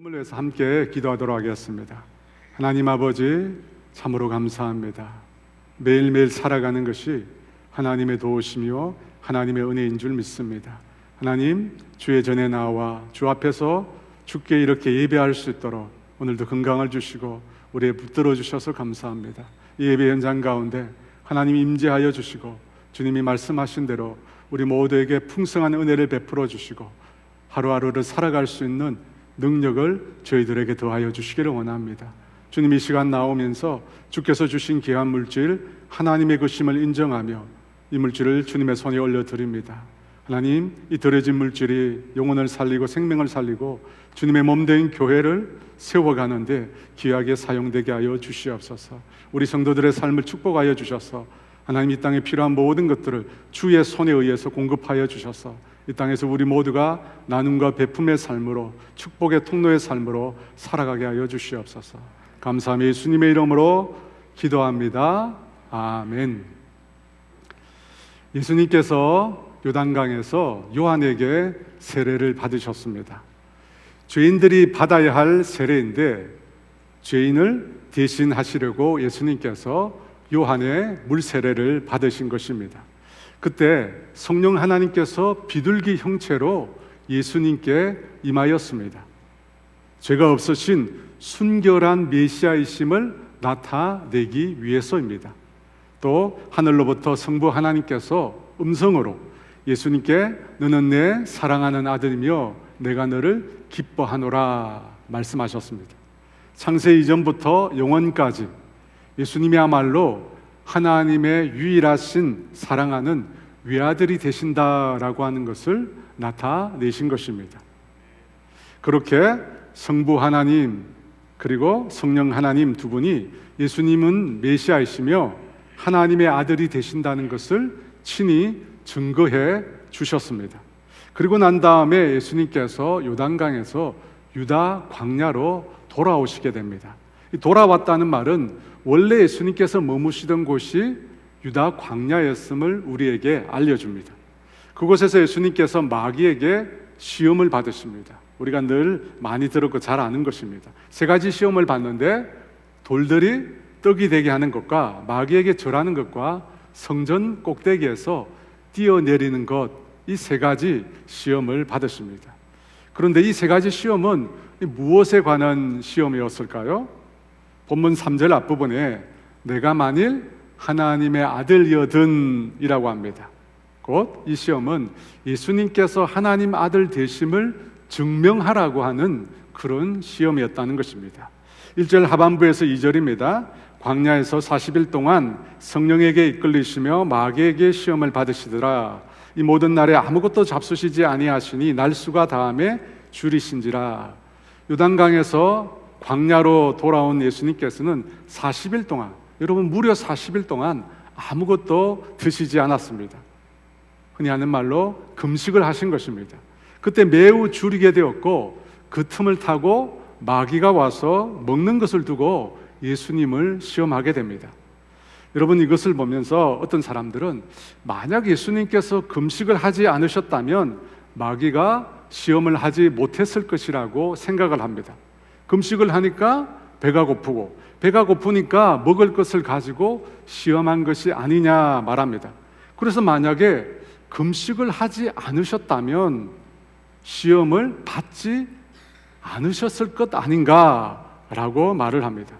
삶을 위해서 함께 기도하도록 하겠습니다. 하나님 아버지, 참으로 감사합니다. 매일매일 살아가는 것이 하나님의 도우심이요 하나님의 은혜인 줄 믿습니다. 하나님, 주의 전에 나와 주 앞에서 주께 이렇게 예배할 수 있도록 오늘도 건강을 주시고 우리에 붙들어 주셔서 감사합니다. 이 예배 현장 가운데 하나님 임재하여 주시고 주님이 말씀하신 대로 우리 모두에게 풍성한 은혜를 베풀어 주시고 하루하루를 살아갈 수 있는 능력을 저희들에게 더하여 주시기를 원합니다. 주님, 이 시간 나오면서 주께서 주신 귀한 물질 하나님의 것임을 인정하며 이 물질을 주님의 손에 올려드립니다. 하나님, 이 더러진 물질이 영혼을 살리고 생명을 살리고 주님의 몸된 교회를 세워가는데 귀하게 사용되게 하여 주시옵소서. 우리 성도들의 삶을 축복하여 주셔서 하나님, 이 땅에 필요한 모든 것들을 주의 손에 의해서 공급하여 주셔서 이 땅에서 우리 모두가 나눔과 베품의 삶으로 축복의 통로의 삶으로 살아가게 하여 주시옵소서. 감사하며 예수님의 이름으로 기도합니다. 아멘. 예수님께서 요단강에서 요한에게 세례를 받으셨습니다. 죄인들이 받아야 할 세례인데 죄인을 대신하시려고 예수님께서 요한의 물 세례를 받으신 것입니다. 그때 성령 하나님께서 비둘기 형체로 예수님께 임하였습니다. 죄가 없으신 순결한 메시아이심을 나타내기 위해서입니다. 또 하늘로부터 성부 하나님께서 음성으로 예수님께 너는 내 사랑하는 아들이며 내가 너를 기뻐하노라 말씀하셨습니다. 창세 이전부터 영원까지 예수님이야말로 하나님의 유일하신 사랑하는 외아들이 되신다라고 하는 것을 나타내신 것입니다. 그렇게 성부 하나님 그리고 성령 하나님 두 분이 예수님은 메시아이시며 하나님의 아들이 되신다는 것을 친히 증거해 주셨습니다. 그리고 난 다음에 예수님께서 요단강에서 유다 광야로 돌아오시게 됩니다. 돌아왔다는 말은 원래 예수님께서 머무시던 곳이 유다 광야였음을 우리에게 알려줍니다. 그곳에서 예수님께서 마귀에게 시험을 받으십니다. 우리가 늘 많이 들었고 잘 아는 것입니다. 세 가지 시험을 받는데 돌들이 떡이 되게 하는 것과 마귀에게 절하는 것과 성전 꼭대기에서 뛰어내리는 것, 이 세 가지 시험을 받으십니다. 그런데 이 세 가지 시험은 무엇에 관한 시험이었을까요? 본문 3절 앞부분에 내가 만일 하나님의 아들이거든 이라고 합니다. 곧 이 시험은 예수님께서 하나님 아들 되심을 증명하라고 하는 그런 시험이었다는 것입니다. 1절 하반부에서 2절입니다. 광야에서 40일 동안 성령에게 이끌리시며 마귀에게 시험을 받으시더라. 이 모든 날에 아무것도 잡수시지 아니하시니 날수가 다함에 줄이신지라. 요단강에서 광야로 돌아온 예수님께서는 40일 동안, 여러분 무려 40일 동안 아무것도 드시지 않았습니다. 흔히 하는 말로 금식을 하신 것입니다. 그때 매우 줄이게 되었고 그 틈을 타고 마귀가 와서 먹는 것을 두고 예수님을 시험하게 됩니다. 여러분, 이것을 보면서 어떤 사람들은 만약 예수님께서 금식을 하지 않으셨다면 마귀가 시험을 하지 못했을 것이라고 생각을 합니다. 금식을 하니까 배가 고프고 배가 고프니까 먹을 것을 가지고 시험한 것이 아니냐 말합니다. 그래서 만약에 금식을 하지 않으셨다면 시험을 받지 않으셨을 것 아닌가라고 말을 합니다.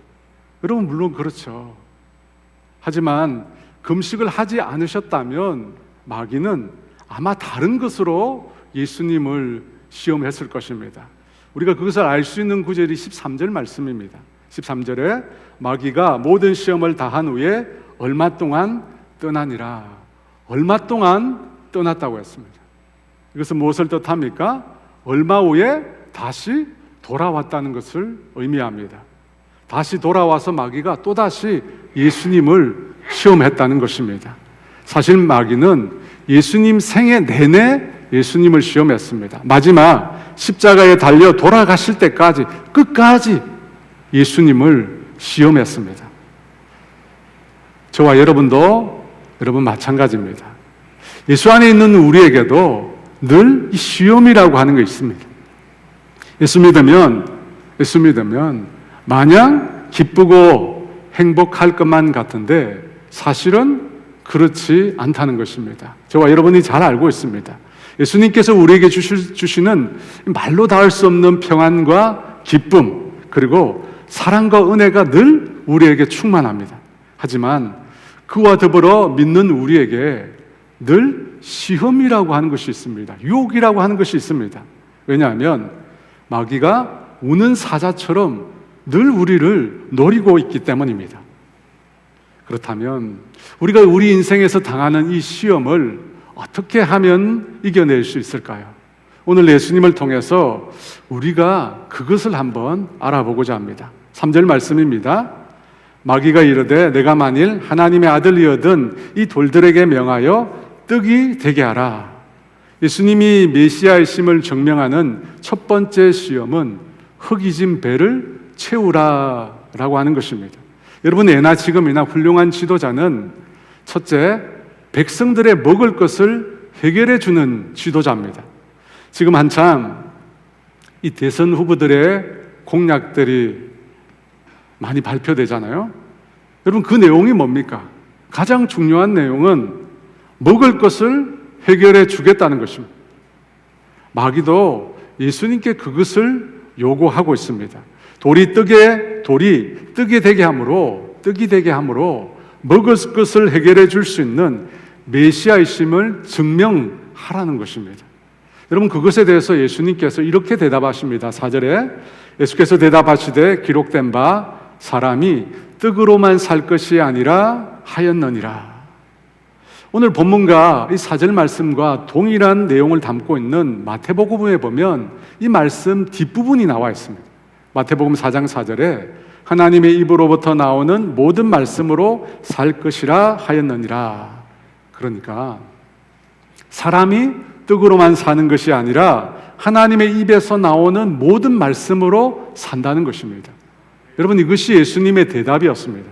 여러분, 물론 그렇죠. 하지만 금식을 하지 않으셨다면 마귀는 아마 다른 것으로 예수님을 시험했을 것입니다. 우리가 그것을 알 수 있는 구절이 13절 말씀입니다. 13절에 마귀가 모든 시험을 다한 후에 얼마 동안 떠나니라. 얼마 동안 떠났다고 했습니다. 이것은 무엇을 뜻합니까? 얼마 후에 다시 돌아왔다는 것을 의미합니다. 다시 돌아와서 마귀가 또다시 예수님을 시험했다는 것입니다. 사실 마귀는 예수님 생애 내내 예수님을 시험했습니다. 마지막 십자가에 달려 돌아가실 때까지 끝까지 예수님을 시험했습니다. 저와 여러분도 마찬가지입니다. 예수 안에 있는 우리에게도 늘 이 시험이라고 하는 게 있습니다. 예수 믿으면 예수 믿으면 마냥 기쁘고 행복할 것만 같은데 사실은 그렇지 않다는 것입니다. 저와 여러분이 잘 알고 있습니다. 예수님께서 우리에게 주시는 말로 닿을 수 없는 평안과 기쁨, 그리고 사랑과 은혜가 늘 우리에게 충만합니다. 하지만 그와 더불어 믿는 우리에게 늘 시험이라고 하는 것이 있습니다. 유혹이라고 하는 것이 있습니다. 왜냐하면 마귀가 우는 사자처럼 늘 우리를 노리고 있기 때문입니다. 그렇다면 우리가 우리 인생에서 당하는 이 시험을 어떻게 하면 이겨낼 수 있을까요? 오늘 예수님을 통해서 우리가 그것을 한번 알아보고자 합니다. 3절 말씀입니다. 마귀가 이르되 내가 만일 하나님의 아들이거든 이 돌들에게 명하여 떡이 되게 하라. 예수님이 메시아이심을 증명하는 첫 번째 시험은 흙이진 배를 채우라 라고 하는 것입니다. 여러분, 예나 지금이나 훌륭한 지도자는 첫째, 백성들의 먹을 것을 해결해 주는 지도자입니다. 지금 한참 이 대선 후보들의 공약들이 많이 발표되잖아요. 여러분, 그 내용이 뭡니까? 가장 중요한 내용은 먹을 것을 해결해 주겠다는 것입니다. 마귀도 예수님께 그것을 요구하고 있습니다. 돌이 떡이 되게 함으로 먹을 것을 해결해 줄 수 있는 메시아이심을 증명하라는 것입니다. 여러분, 그것에 대해서 예수님께서 이렇게 대답하십니다. 4절에 예수께서 대답하시되 기록된 바 사람이 떡으로만 살 것이 아니라 하였느니라. 오늘 본문과 이 4절 말씀과 동일한 내용을 담고 있는 마태복음에 보면 이 말씀 뒷부분이 나와 있습니다. 마태복음 4장 4절에 하나님의 입으로부터 나오는 모든 말씀으로 살 것이라 하였느니라. 그러니까 사람이 떡으로만 사는 것이 아니라 하나님의 입에서 나오는 모든 말씀으로 산다는 것입니다. 여러분, 이것이 예수님의 대답이었습니다.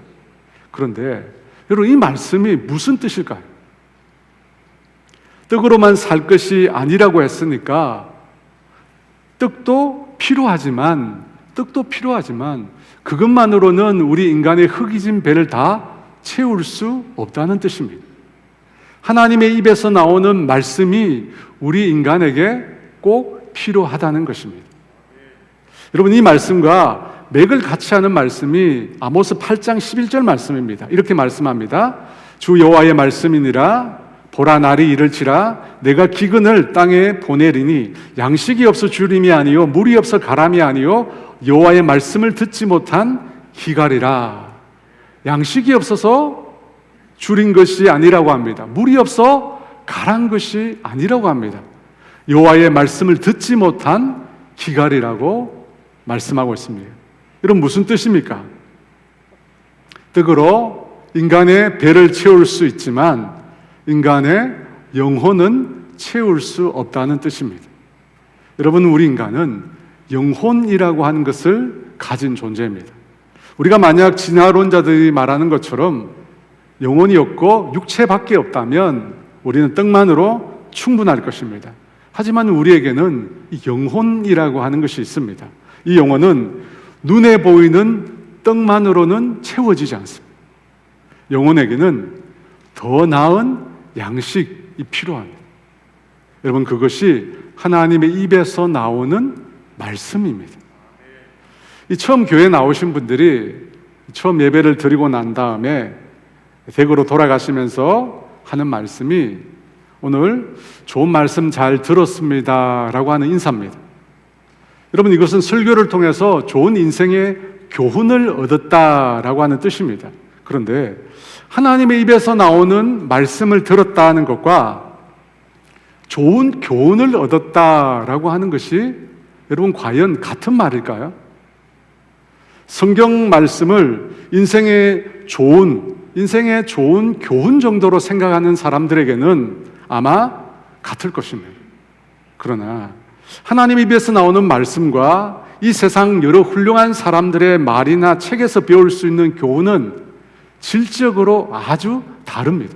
그런데 여러분, 이 말씀이 무슨 뜻일까요? 떡으로만 살 것이 아니라고 했으니까 떡도 필요하지만 그것만으로는 우리 인간의 흙이진 배를 다 채울 수 없다는 뜻입니다. 하나님의 입에서 나오는 말씀이 우리 인간에게 꼭 필요하다는 것입니다. 여러분, 이 말씀과 맥을 같이 하는 말씀이 아모스 8장 11절 말씀입니다. 이렇게 말씀합니다. 주 여호와의 말씀이니라. 보라, 날이 이를지라. 내가 기근을 땅에 보내리니 양식이 없어 주림이 아니요 물이 없어 가람이 아니요 여호와의 말씀을 듣지 못한 기갈이라. 양식이 없어서 줄인 것이 아니라고 합니다. 물이 없어 가란 것이 아니라고 합니다. 여호와의 말씀을 듣지 못한 기갈이라고 말씀하고 있습니다. 여러분, 무슨 뜻입니까? 떡으로 인간의 배를 채울 수 있지만 인간의 영혼은 채울 수 없다는 뜻입니다. 여러분, 우리 인간은 영혼이라고 하는 것을 가진 존재입니다. 우리가 만약 진화론자들이 말하는 것처럼 영혼이 없고 육체밖에 없다면 우리는 떡만으로 충분할 것입니다. 하지만 우리에게는 이 영혼이라고 하는 것이 있습니다. 이 영혼은 눈에 보이는 떡만으로는 채워지지 않습니다. 영혼에게는 더 나은 양식이 필요합니다. 여러분, 그것이 하나님의 입에서 나오는 말씀입니다. 이 처음 교회에 나오신 분들이 처음 예배를 드리고 난 다음에 댁으로 돌아가시면서 하는 말씀이 오늘 좋은 말씀 잘 들었습니다 라고 하는 인사입니다. 여러분, 이것은 설교를 통해서 좋은 인생의 교훈을 얻었다라고 하는 뜻입니다. 그런데 하나님의 입에서 나오는 말씀을 들었다는 것과 좋은 교훈을 얻었다라고 하는 것이 여러분, 과연 같은 말일까요? 성경 말씀을 인생의 좋은 교훈 정도로 생각하는 사람들에게는 아마 같을 것입니다. 그러나 하나님 입에서 나오는 말씀과 이 세상 여러 훌륭한 사람들의 말이나 책에서 배울 수 있는 교훈은 질적으로 아주 다릅니다.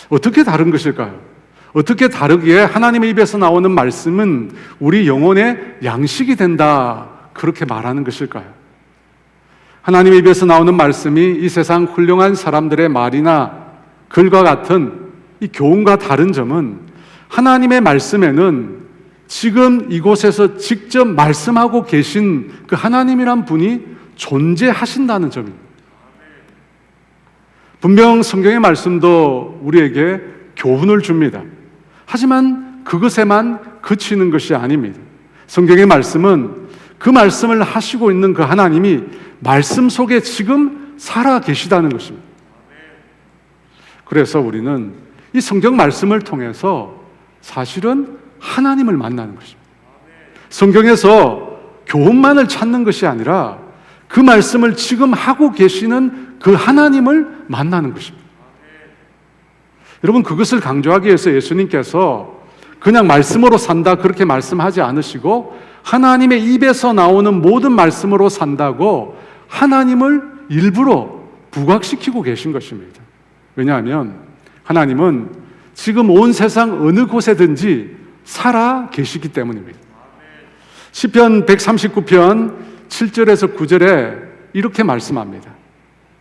어떻게 다른 것일까요? 어떻게 다르기에 하나님의 입에서 나오는 말씀은 우리 영혼의 양식이 된다, 그렇게 말하는 것일까요? 하나님의 입에서 나오는 말씀이 이 세상 훌륭한 사람들의 말이나 글과 같은 이 교훈과 다른 점은 하나님의 말씀에는 지금 이곳에서 직접 말씀하고 계신 그 하나님이란 분이 존재하신다는 점입니다. 분명 성경의 말씀도 우리에게 교훈을 줍니다. 하지만 그것에만 그치는 것이 아닙니다. 성경의 말씀은 그 말씀을 하시고 있는 그 하나님이 말씀 속에 지금 살아 계시다는 것입니다. 그래서 우리는 이 성경 말씀을 통해서 사실은 하나님을 만나는 것입니다. 성경에서 교훈만을 찾는 것이 아니라 그 말씀을 지금 하고 계시는 그 하나님을 만나는 것입니다. 여러분, 그것을 강조하기 위해서 예수님께서 그냥 말씀으로 산다 그렇게 말씀하지 않으시고 하나님의 입에서 나오는 모든 말씀으로 산다고 하나님을 일부러 부각시키고 계신 것입니다. 왜냐하면 하나님은 지금 온 세상 어느 곳에든지 살아 계시기 때문입니다. 시편 139편 7절에서 9절에 이렇게 말씀합니다.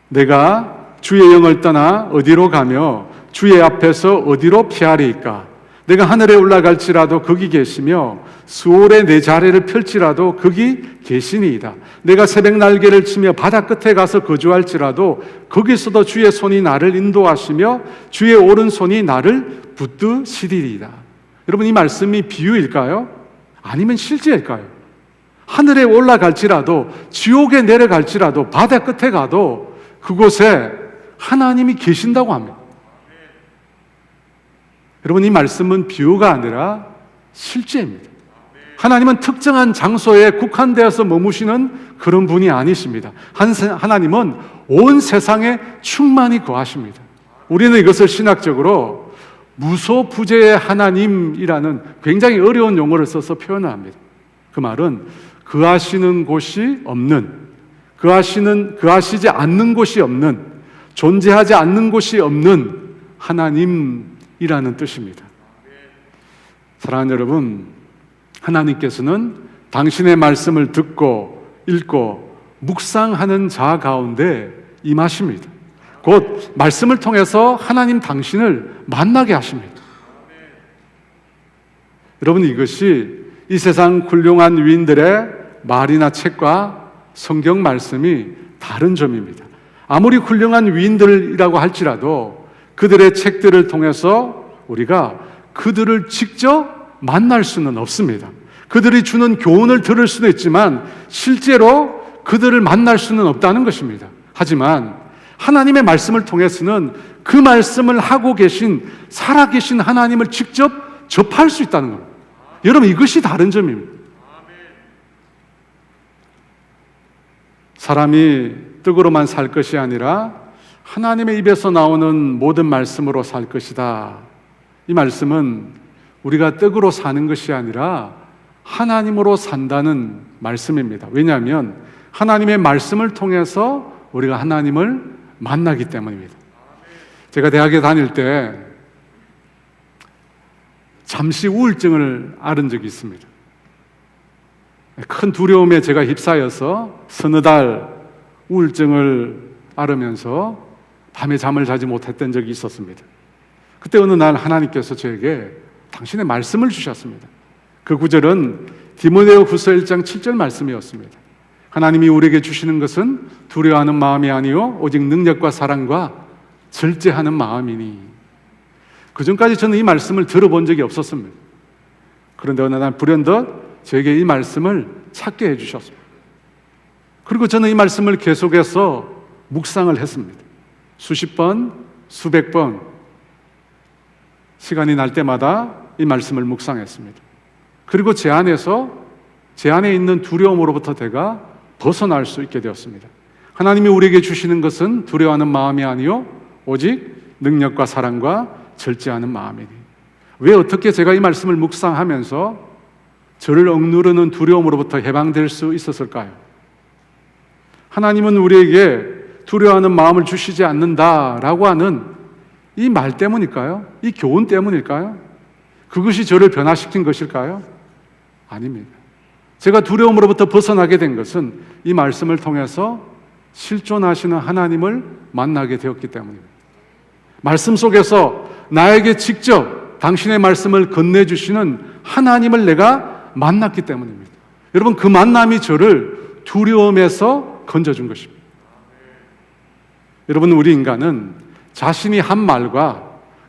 내가 주의 영을 떠나 어디로 가며 주의 앞에서 어디로 피하리이까? 내가 하늘에 올라갈지라도 거기 계시며 수월에 내 자리를 펼지라도 거기 계시니이다. 내가 새벽 날개를 치며 바다 끝에 가서 거주할지라도 거기서도 주의 손이 나를 인도하시며 주의 오른손이 나를 붙드시리이다. 여러분, 이 말씀이 비유일까요? 아니면 실제일까요? 하늘에 올라갈지라도 지옥에 내려갈지라도 바다 끝에 가도 그곳에 하나님이 계신다고 합니다. 여러분, 이 말씀은 비유가 아니라 실제입니다. 하나님은 특정한 장소에 국한되어서 머무시는 그런 분이 아니십니다. 하나님은 온 세상에 충만히 거하십니다. 우리는 이것을 신학적으로 무소부재의 하나님이라는 굉장히 어려운 용어를 써서 표현을 합니다. 그 말은 거하시는 곳이 없는, 거하시지 않는 곳이 없는, 존재하지 않는 곳이 없는 하나님이라는 뜻입니다. 사랑하는 여러분, 하나님께서는 당신의 말씀을 듣고 읽고 묵상하는 자 가운데 임하십니다. 곧 말씀을 통해서 하나님 당신을 만나게 하십니다. 여러분, 이것이 이 세상 훌륭한 위인들의 말이나 책과 성경 말씀이 다른 점입니다. 아무리 훌륭한 위인들이라고 할지라도 그들의 책들을 통해서 우리가 그들을 직접 만날 수는 없습니다. 그들이 주는 교훈을 들을 수도 있지만 실제로 그들을 만날 수는 없다는 것입니다. 하지만 하나님의 말씀을 통해서는 그 말씀을 하고 계신 살아계신 하나님을 직접 접할 수 있다는 겁니다. 여러분, 이것이 다른 점입니다. 사람이 떡으로만 살 것이 아니라 하나님의 입에서 나오는 모든 말씀으로 살 것이다. 이 말씀은 우리가 떡으로 사는 것이 아니라 하나님으로 산다는 말씀입니다. 왜냐하면 하나님의 말씀을 통해서 우리가 하나님을 만나기 때문입니다. 제가 대학에 다닐 때 잠시 우울증을 앓은 적이 있습니다. 큰 두려움에 제가 휩싸여서 서너 달 우울증을 앓으면서 밤에 잠을 자지 못했던 적이 있었습니다. 그때 어느 날 하나님께서 저에게 당신의 말씀을 주셨습니다. 그 구절은 디모데후서 1장 7절 말씀이었습니다. 하나님이 우리에게 주시는 것은 두려워하는 마음이 아니요 오직 능력과 사랑과 절제하는 마음이니. 그전까지 저는 이 말씀을 들어본 적이 없었습니다. 그런데 어느 날 불현듯 저에게 이 말씀을 찾게 해주셨습니다. 그리고 저는 이 말씀을 계속해서 묵상을 했습니다. 수십 번, 수백 번 시간이 날 때마다 이 말씀을 묵상했습니다. 그리고 제 안에 있는 두려움으로부터 제가 벗어날 수 있게 되었습니다. 하나님이 우리에게 주시는 것은 두려워하는 마음이 아니요 오직 능력과 사랑과 절제하는 마음이니. 왜 어떻게 제가 이 말씀을 묵상하면서 저를 억누르는 두려움으로부터 해방될 수 있었을까요? 하나님은 우리에게 두려워하는 마음을 주시지 않는다라고 하는 이 말 때문일까요? 이 교훈 때문일까요? 그것이 저를 변화시킨 것일까요? 아닙니다. 제가 두려움으로부터 벗어나게 된 것은 이 말씀을 통해서 실존하시는 하나님을 만나게 되었기 때문입니다. 말씀 속에서 나에게 직접 당신의 말씀을 건네주시는 하나님을 내가 만났기 때문입니다. 여러분, 그 만남이 저를 두려움에서 건져준 것입니다. 여러분, 우리 인간은 자신이 한 말과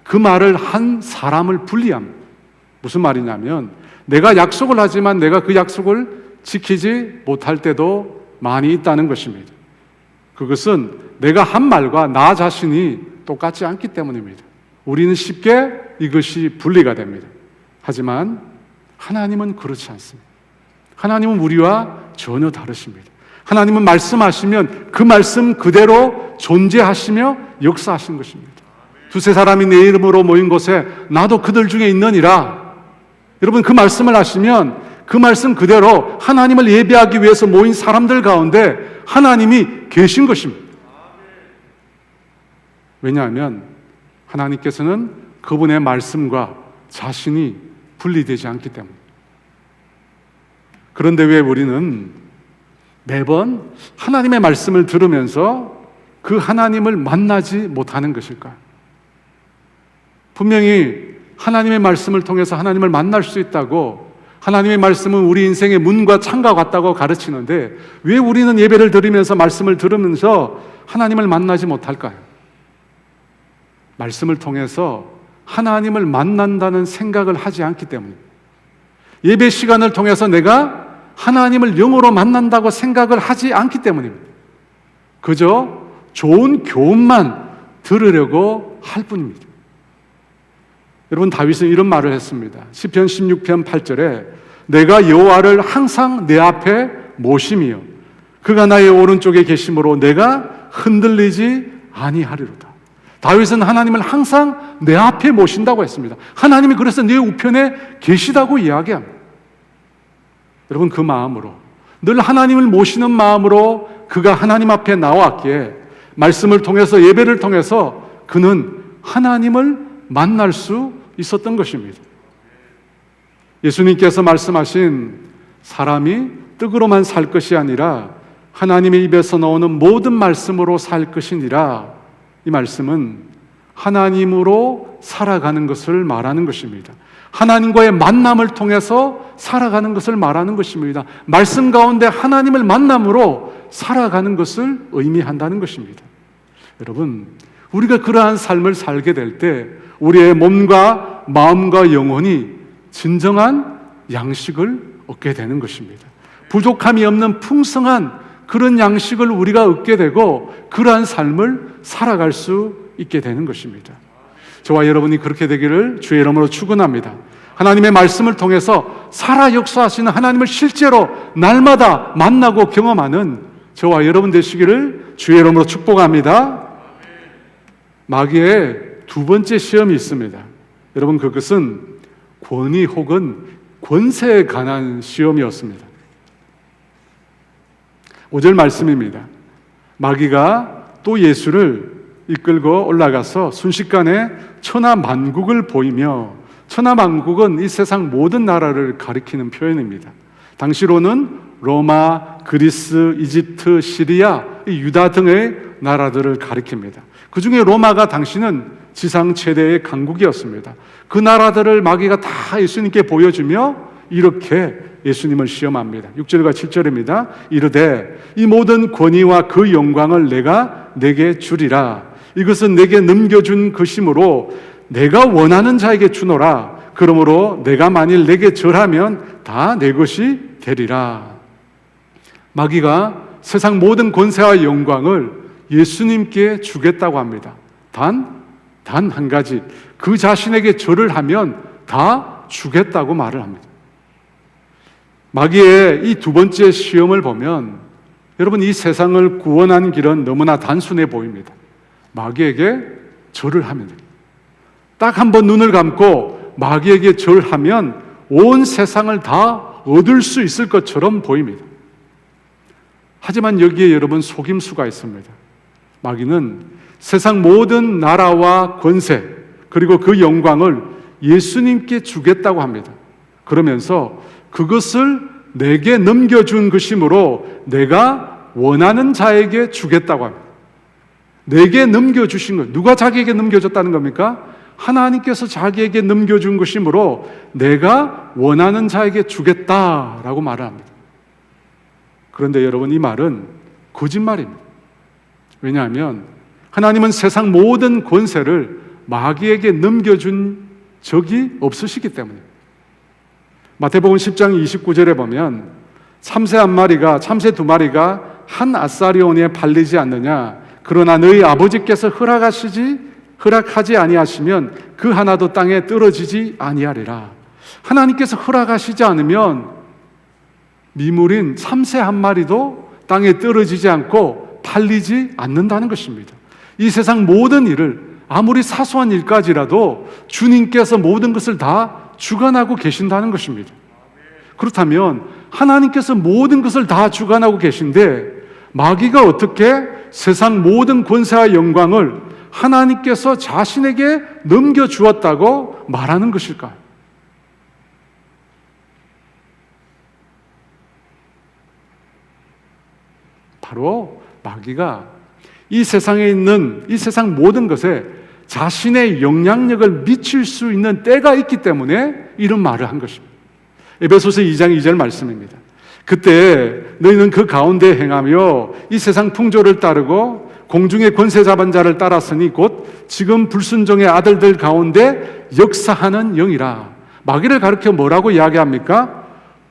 그 말을 한 사람을 분리합니다. 무슨 말이냐면, 내가 약속을 하지만 내가 그 약속을 지키지 못할 때도 많이 있다는 것입니다. 그것은 내가 한 말과 나 자신이 똑같지 않기 때문입니다. 우리는 쉽게 이것이 분리가 됩니다. 하지만 하나님은 그렇지 않습니다. 하나님은 우리와 전혀 다르십니다. 하나님은 말씀하시면 그 말씀 그대로 존재하시며 역사하시는 것입니다. 두세 사람이 내 이름으로 모인 곳에 나도 그들 중에 있느니라. 여러분, 그 말씀을 하시면 그 말씀 그대로 하나님을 예배하기 위해서 모인 사람들 가운데 하나님이 계신 것입니다. 왜냐하면 하나님께서는 그분의 말씀과 자신이 분리되지 않기 때문입니다. 그런데 왜 우리는 매번 하나님의 말씀을 들으면서 그 하나님을 만나지 못하는 것일까요? 분명히 하나님의 말씀을 통해서 하나님을 만날 수 있다고, 하나님의 말씀은 우리 인생의 문과 창과 같다고 가르치는데 왜 우리는 예배를 드리면서 말씀을 들으면서 하나님을 만나지 못할까요? 말씀을 통해서 하나님을 만난다는 생각을 하지 않기 때문입니다. 예배 시간을 통해서 내가 하나님을 영으로 만난다고 생각을 하지 않기 때문입니다. 그저 좋은 교훈만 들으려고 할 뿐입니다. 여러분, 다윗은 이런 말을 했습니다. 시편 16편 8절에 내가 여호와를 항상 내 앞에 모심이요 그가 나의 오른쪽에 계심으로 내가 흔들리지 아니하리로다. 다윗은 하나님을 항상 내 앞에 모신다고 했습니다. 하나님이 그래서 내 우편에 계시다고 이야기합니다. 여러분, 그 마음으로, 늘 하나님을 모시는 마음으로 그가 하나님 앞에 나왔기에 말씀을 통해서, 예배를 통해서 그는 하나님을 만날 수 있었던 것입니다. 예수님께서 말씀하신 사람이 떡으로만 살 것이 아니라 하나님의 입에서 나오는 모든 말씀으로 살 것이니라, 이 말씀은 하나님으로 살아가는 것을 말하는 것입니다. 하나님과의 만남을 통해서 살아가는 것을 말하는 것입니다. 말씀 가운데 하나님을 만남으로 살아가는 것을 의미한다는 것입니다. 여러분, 우리가 그러한 삶을 살게 될 때 우리의 몸과 마음과 영혼이 진정한 양식을 얻게 되는 것입니다. 부족함이 없는 풍성한 그런 양식을 우리가 얻게 되고 그러한 삶을 살아갈 수 있게 되는 것입니다. 저와 여러분이 그렇게 되기를 주의 이름으로 축원합니다. 하나님의 말씀을 통해서 살아 역사하시는 하나님을 실제로 날마다 만나고 경험하는 저와 여러분 되시기를 주의 이름으로 축복합니다. 마귀의 두 번째 시험이 있습니다. 여러분, 그것은 권위 혹은 권세에 관한 시험이었습니다. 5절 말씀입니다. 마귀가 또 예수를 이끌고 올라가서 순식간에 천하만국을 보이며, 천하만국은 이 세상 모든 나라를 가리키는 표현입니다. 당시로는 로마, 그리스, 이집트, 시리아, 유다 등의 나라들을 가리킵니다. 그 중에 로마가 당시는 지상 최대의 강국이었습니다. 그 나라들을 마귀가 다 예수님께 보여주며 이렇게 예수님을 시험합니다. 6절과 7절입니다. 이르되 이 모든 권위와 그 영광을 내가 내게 주리라. 이것은 내게 넘겨준 것이므로 내가 원하는 자에게 주노라. 그러므로 내가 만일 내게 절하면 다 내 것이 되리라. 마귀가 세상 모든 권세와 영광을 예수님께 주겠다고 합니다. 단 한 가지, 그 자신에게 절을 하면 다 주겠다고 말을 합니다. 마귀의 이 두 번째 시험을 보면 여러분, 이 세상을 구원하는 길은 너무나 단순해 보입니다. 마귀에게 절을 하면 됩니다. 딱 한 번 눈을 감고 마귀에게 절하면 온 세상을 다 얻을 수 있을 것처럼 보입니다. 하지만 여기에 여러분 속임수가 있습니다. 마귀는 세상 모든 나라와 권세 그리고 그 영광을 예수님께 주겠다고 합니다. 그러면서 그것을 내게 넘겨준 것이므로 내가 원하는 자에게 주겠다고 합니다. 내게 넘겨주신 것, 누가 자기에게 넘겨줬다는 겁니까? 하나님께서 자기에게 넘겨준 것이므로 내가 원하는 자에게 주겠다라고 말을 합니다. 그런데 여러분, 이 말은 거짓말입니다. 왜냐하면 하나님은 세상 모든 권세를 마귀에게 넘겨준 적이 없으시기 때문입니다. 마태복음 10장 29절에 보면 참새 두 마리가 한 아사리온에 팔리지 않느냐, 그러나 너희 아버지께서 허락하지 아니하시면 그 하나도 땅에 떨어지지 아니하리라. 하나님께서 허락하시지 않으면 미물인 참새 한 마리도 땅에 떨어지지 않고 팔리지 않는다는 것입니다. 이 세상 모든 일을, 아무리 사소한 일까지라도 주님께서 모든 것을 다 주관하고 계신다는 것입니다. 그렇다면 하나님께서 모든 것을 다 주관하고 계신데 마귀가 어떻게 세상 모든 권세와 영광을 하나님께서 자신에게 넘겨주었다고 말하는 것일까요? 바로 마귀가 이 세상에 있는 이 세상 모든 것에 자신의 영향력을 미칠 수 있는 때가 있기 때문에 이런 말을 한 것입니다. 에베소서 2장 2절 말씀입니다. 그때 너희는 그 가운데 행하며 이 세상 풍조를 따르고 공중의 권세 잡은 자를 따랐으니 곧 지금 불순종의 아들들 가운데 역사하는 영이라. 마귀를 가르쳐 뭐라고 이야기합니까?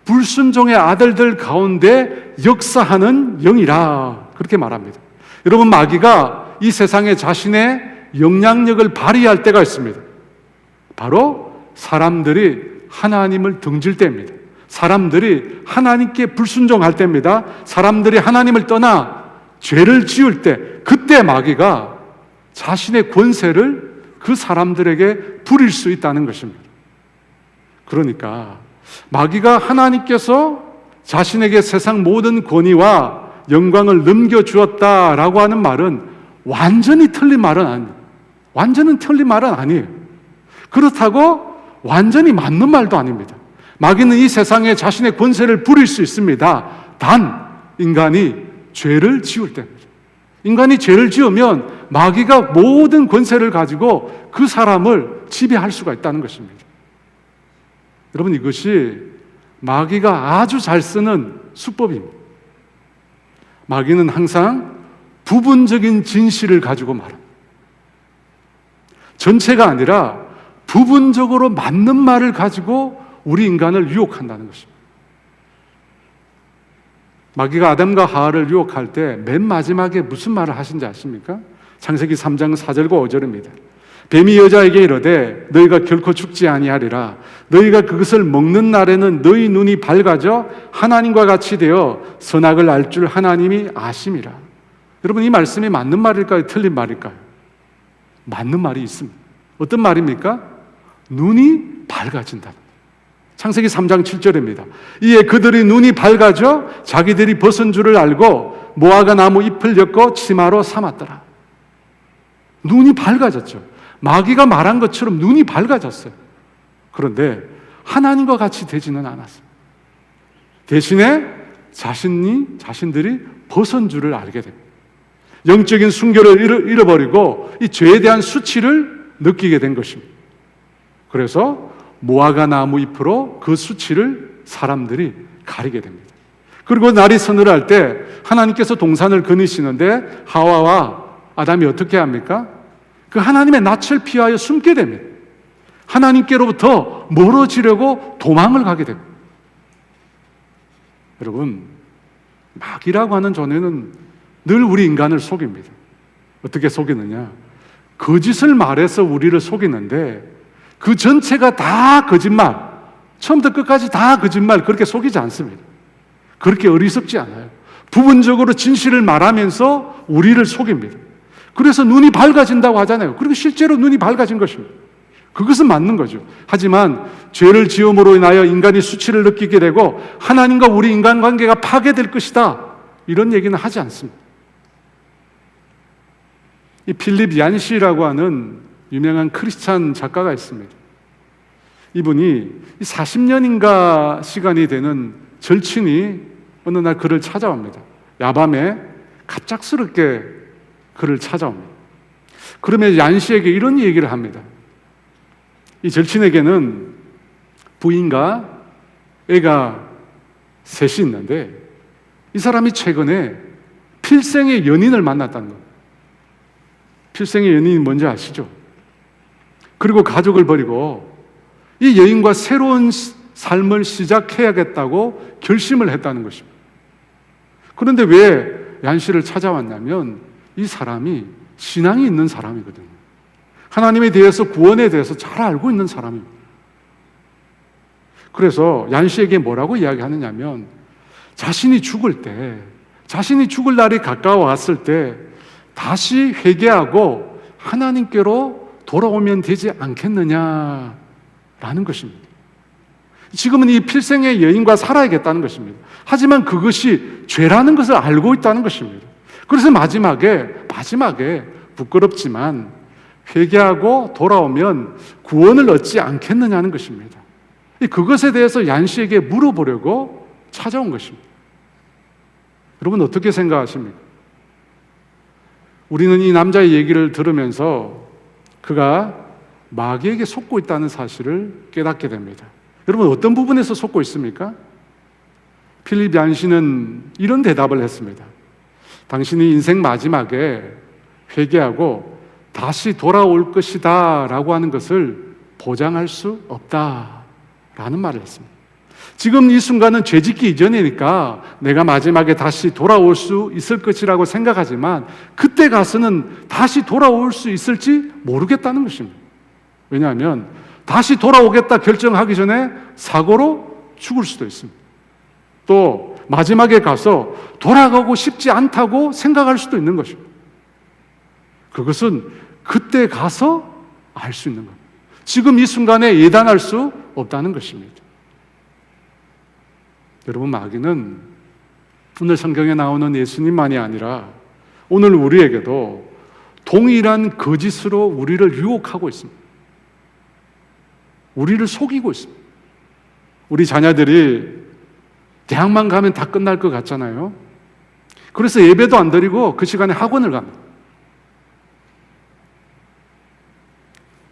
불순종의 아들들 가운데 역사하는 영이라, 그렇게 말합니다. 여러분, 마귀가 이 세상에 자신의 영향력을 발휘할 때가 있습니다. 바로 사람들이 하나님을 등질 때입니다. 사람들이 하나님께 불순종할 때입니다. 사람들이 하나님을 떠나 죄를 지을 때, 그때 마귀가 자신의 권세를 그 사람들에게 부릴 수 있다는 것입니다. 그러니까 마귀가 하나님께서 자신에게 세상 모든 권위와 영광을 넘겨주었다라고 하는 말은 완전히 틀린 말은 아니에요. 완전히 틀린 말은 아니에요. 그렇다고 완전히 맞는 말도 아닙니다. 마귀는 이 세상에 자신의 권세를 부릴 수 있습니다. 단 인간이 죄를 지을 때입니다. 인간이 죄를 지으면 마귀가 모든 권세를 가지고 그 사람을 지배할 수가 있다는 것입니다. 여러분, 이것이 마귀가 아주 잘 쓰는 수법입니다. 마귀는 항상 부분적인 진실을 가지고 말합니다. 전체가 아니라 부분적으로 맞는 말을 가지고 우리 인간을 유혹한다는 것입니다. 마귀가 아담과 하와를 유혹할 때 맨 마지막에 무슨 말을 하신지 아십니까? 창세기 3장 4절과 5절입니다. 뱀이 여자에게 이르되 너희가 결코 죽지 아니하리라. 너희가 그것을 먹는 날에는 너희 눈이 밝아져 하나님과 같이 되어 선악을 알 줄 하나님이 아심이라. 여러분, 이 말씀이 맞는 말일까요? 틀린 말일까요? 맞는 말이 있습니다. 어떤 말입니까? 눈이 밝아진다. 창세기 3장 7절입니다. 이에 그들이 눈이 밝아져 자기들이 벗은 줄을 알고 무화과 나무 잎을 엮어 치마로 삼았더라. 눈이 밝아졌죠. 마귀가 말한 것처럼 눈이 밝아졌어요. 그런데 하나님과 같이 되지는 않았어요. 대신에 자신들이 벗은 줄을 알게 됩니다. 영적인 순결을 잃어버리고 이 죄에 대한 수치를 느끼게 된 것입니다. 그래서 무화과 나무 잎으로 그 수치를 사람들이 가리게 됩니다. 그리고 날이 서늘할 때 하나님께서 동산을 거니시는데 하와와 아담이 어떻게 합니까? 그 하나님의 낯을 피하여 숨게 됩니다. 하나님께로부터 멀어지려고 도망을 가게 됩니다. 여러분, 마귀라고 하는 존재는 늘 우리 인간을 속입니다. 어떻게 속이느냐? 거짓을 말해서 우리를 속이는데 그 전체가 다 거짓말, 처음부터 끝까지 다 거짓말, 그렇게 속이지 않습니다. 그렇게 어리석지 않아요. 부분적으로 진실을 말하면서 우리를 속입니다. 그래서 눈이 밝아진다고 하잖아요. 그리고 실제로 눈이 밝아진 것입니다. 그것은 맞는 거죠. 하지만 죄를 지음으로 인하여 인간이 수치를 느끼게 되고 하나님과 우리 인간관계가 파괴될 것이다, 이런 얘기는 하지 않습니다. 이 필립 얀시라고 하는 유명한 크리스찬 작가가 있습니다. 이분이 40년인가 시간이 되는 절친이 어느 날 그를 찾아옵니다. 야밤에 갑작스럽게 그를 찾아옵니다. 그러면 얀 씨에게 이런 얘기를 합니다. 이 절친에게는 부인과 애가 셋이 있는데 이 사람이 최근에 필생의 연인을 만났다는 겁니다. 필생의 연인이 뭔지 아시죠? 그리고 가족을 버리고 이 여인과 새로운 삶을 시작해야겠다고 결심을 했다는 것입니다. 그런데 왜 얀 씨를 찾아왔냐면 이 사람이 신앙이 있는 사람이거든요. 하나님에 대해서, 구원에 대해서 잘 알고 있는 사람입니다. 그래서 얀 씨에게 뭐라고 이야기하느냐면 자신이 죽을 날이 가까워왔을 때 다시 회개하고 하나님께로 돌아오면 되지 않겠느냐라는 것입니다. 지금은 이 필생의 여인과 살아야겠다는 것입니다. 하지만 그것이 죄라는 것을 알고 있다는 것입니다. 그래서 마지막에 부끄럽지만 회개하고 돌아오면 구원을 얻지 않겠느냐는 것입니다. 그것에 대해서 얀 씨에게 물어보려고 찾아온 것입니다. 여러분 어떻게 생각하십니까? 우리는 이 남자의 얘기를 들으면서 그가 마귀에게 속고 있다는 사실을 깨닫게 됩니다. 여러분 어떤 부분에서 속고 있습니까? 필립 얀 씨는 이런 대답을 했습니다. 당신이 인생 마지막에 회개하고 다시 돌아올 것이다 라고 하는 것을 보장할 수 없다 라는 말을 했습니다. 지금 이 순간은 죄짓기 이전이니까 내가 마지막에 다시 돌아올 수 있을 것이라고 생각하지만 그때 가서는 다시 돌아올 수 있을지 모르겠다는 것입니다. 왜냐하면 다시 돌아오겠다 결정하기 전에 사고로 죽을 수도 있습니다. 또 마지막에 가서 돌아가고 싶지 않다고 생각할 수도 있는 것입니다. 그것은 그때 가서 알 수 있는 겁니다. 지금 이 순간에 예단할 수 없다는 것입니다. 여러분 마귀는 오늘 성경에 나오는 예수님만이 아니라 오늘 우리에게도 동일한 거짓으로 우리를 유혹하고 있습니다. 우리를 속이고 있습니다. 우리 자녀들이 대학만 가면 다 끝날 것 같잖아요. 그래서 예배도 안 드리고 그 시간에 학원을 갑니다.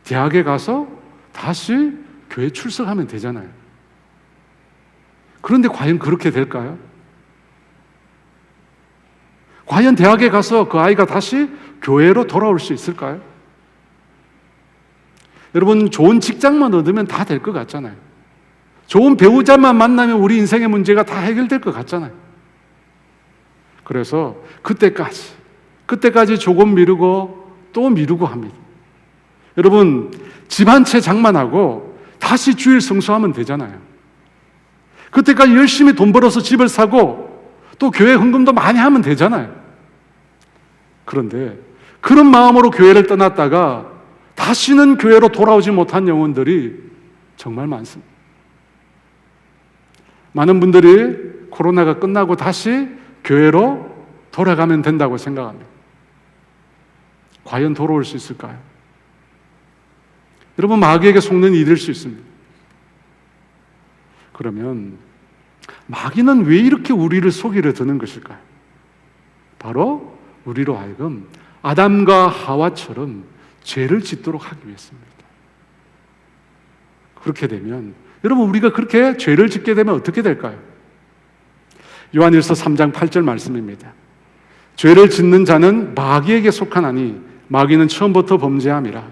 대학에 가서 다시 교회 출석하면 되잖아요. 그런데 과연 그렇게 될까요? 과연 대학에 가서 그 아이가 다시 교회로 돌아올 수 있을까요? 여러분 좋은 직장만 얻으면 다 될 것 같잖아요. 좋은 배우자만 만나면 우리 인생의 문제가 다 해결될 것 같잖아요. 그래서 그때까지 조금 미루고 또 미루고 합니다. 여러분 집 한 채 장만하고 다시 주일 성수하면 되잖아요. 그때까지 열심히 돈 벌어서 집을 사고 또 교회 헌금도 많이 하면 되잖아요. 그런데 그런 마음으로 교회를 떠났다가 다시는 교회로 돌아오지 못한 영혼들이 정말 많습니다. 많은 분들이 코로나가 끝나고 다시 교회로 돌아가면 된다고 생각합니다. 과연 돌아올 수 있을까요? 여러분 마귀에게 속는 일일 수 있습니다. 그러면 마귀는 왜 이렇게 우리를 속이려 드는 것일까요? 바로 우리로 하여금 아담과 하와처럼 죄를 짓도록 하기 위해서입니다. 그렇게 되면 여러분 우리가 그렇게 죄를 짓게 되면 어떻게 될까요? 요한일서 3장 8절 말씀입니다. 죄를 짓는 자는 마귀에게 속하나니 마귀는 처음부터 범죄함이라.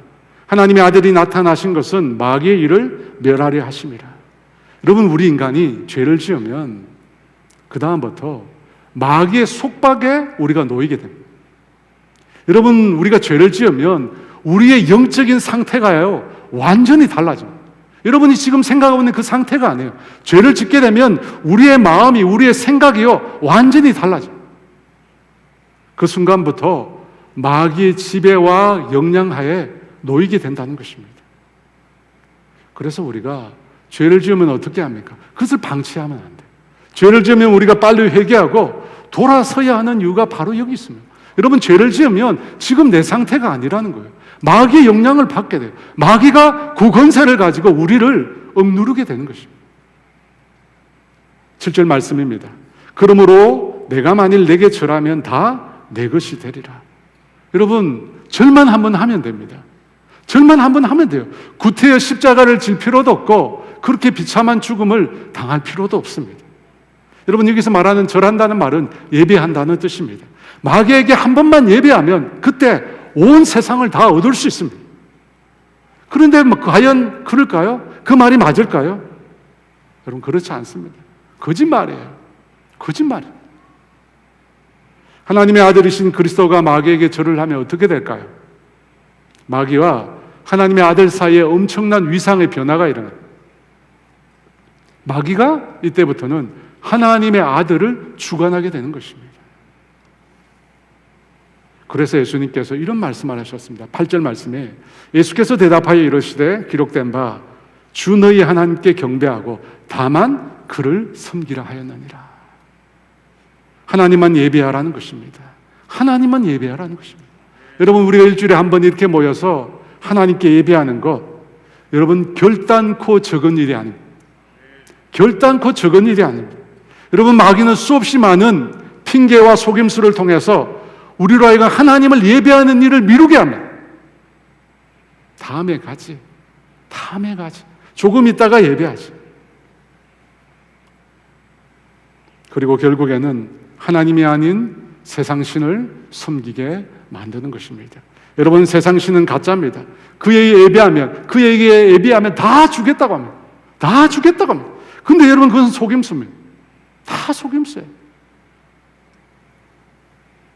하나님의 아들이 나타나신 것은 마귀의 일을 멸하려 하심이라. 여러분 우리 인간이 죄를 지으면 그 다음부터 마귀의 속박에 우리가 놓이게 됩니다. 여러분 우리가 죄를 지으면 우리의 영적인 상태가요 완전히 달라집니다. 여러분이 지금 생각하고 있는 그 상태가 아니에요. 죄를 짓게 되면 우리의 마음이, 우리의 생각이요 완전히 달라져요. 그 순간부터 마귀의 지배와 영향하에 놓이게 된다는 것입니다. 그래서 우리가 죄를 지으면 어떻게 합니까? 그것을 방치하면 안 돼요. 죄를 지으면 우리가 빨리 회개하고 돌아서야 하는 이유가 바로 여기 있습니다. 여러분 죄를 지으면 지금 내 상태가 아니라는 거예요. 마귀의 영향을 받게 돼요. 마귀가 그 권세를 가지고 우리를 억누르게 되는 것입니다. 7절 말씀입니다. 그러므로 내가 만일 내게 절하면 다 내 것이 되리라. 여러분, 절만 한번 하면 됩니다. 절만 한번 하면 돼요. 구태여 십자가를 질 필요도 없고 그렇게 비참한 죽음을 당할 필요도 없습니다. 여러분, 여기서 말하는 절한다는 말은 예배한다는 뜻입니다. 마귀에게 한 번만 예배하면 그때 온 세상을 다 얻을 수 있습니다. 그런데 과연 그럴까요? 그 말이 맞을까요? 여러분, 그렇지 않습니다. 거짓말이에요. 거짓말이에요. 하나님의 아들이신 그리스도가 마귀에게 절을 하면 어떻게 될까요? 마귀와 하나님의 아들 사이에 엄청난 위상의 변화가 일어나요. 마귀가 이때부터는 하나님의 아들을 주관하게 되는 것입니다. 그래서 예수님께서 이런 말씀을 하셨습니다. 8절 말씀에 예수께서 대답하여 이르시되 기록된 바 주 너희 하나님께 경배하고 다만 그를 섬기라 하였느니라. 하나님만 예배하라는 것입니다. 하나님만 예배하라는 것입니다. 여러분, 우리가 일주일에 한 번 이렇게 모여서 하나님께 예배하는 것, 여러분, 결단코 적은 일이 아닙니다. 결단코 적은 일이 아닙니다. 여러분, 마귀는 수없이 많은 핑계와 속임수를 통해서 우리로 하여금 하나님을 예배하는 일을 미루게 합니다. 다음에 가지. 다음에 가지. 조금 있다가 예배하지. 그리고 결국에는 하나님이 아닌 세상신을 섬기게 만드는 것입니다. 여러분, 세상신은 가짜입니다. 그에게 예배하면 다 주겠다고 합니다. 다 주겠다고 합니다. 근데 여러분, 그것은 속임수입니다. 다 속임수예요.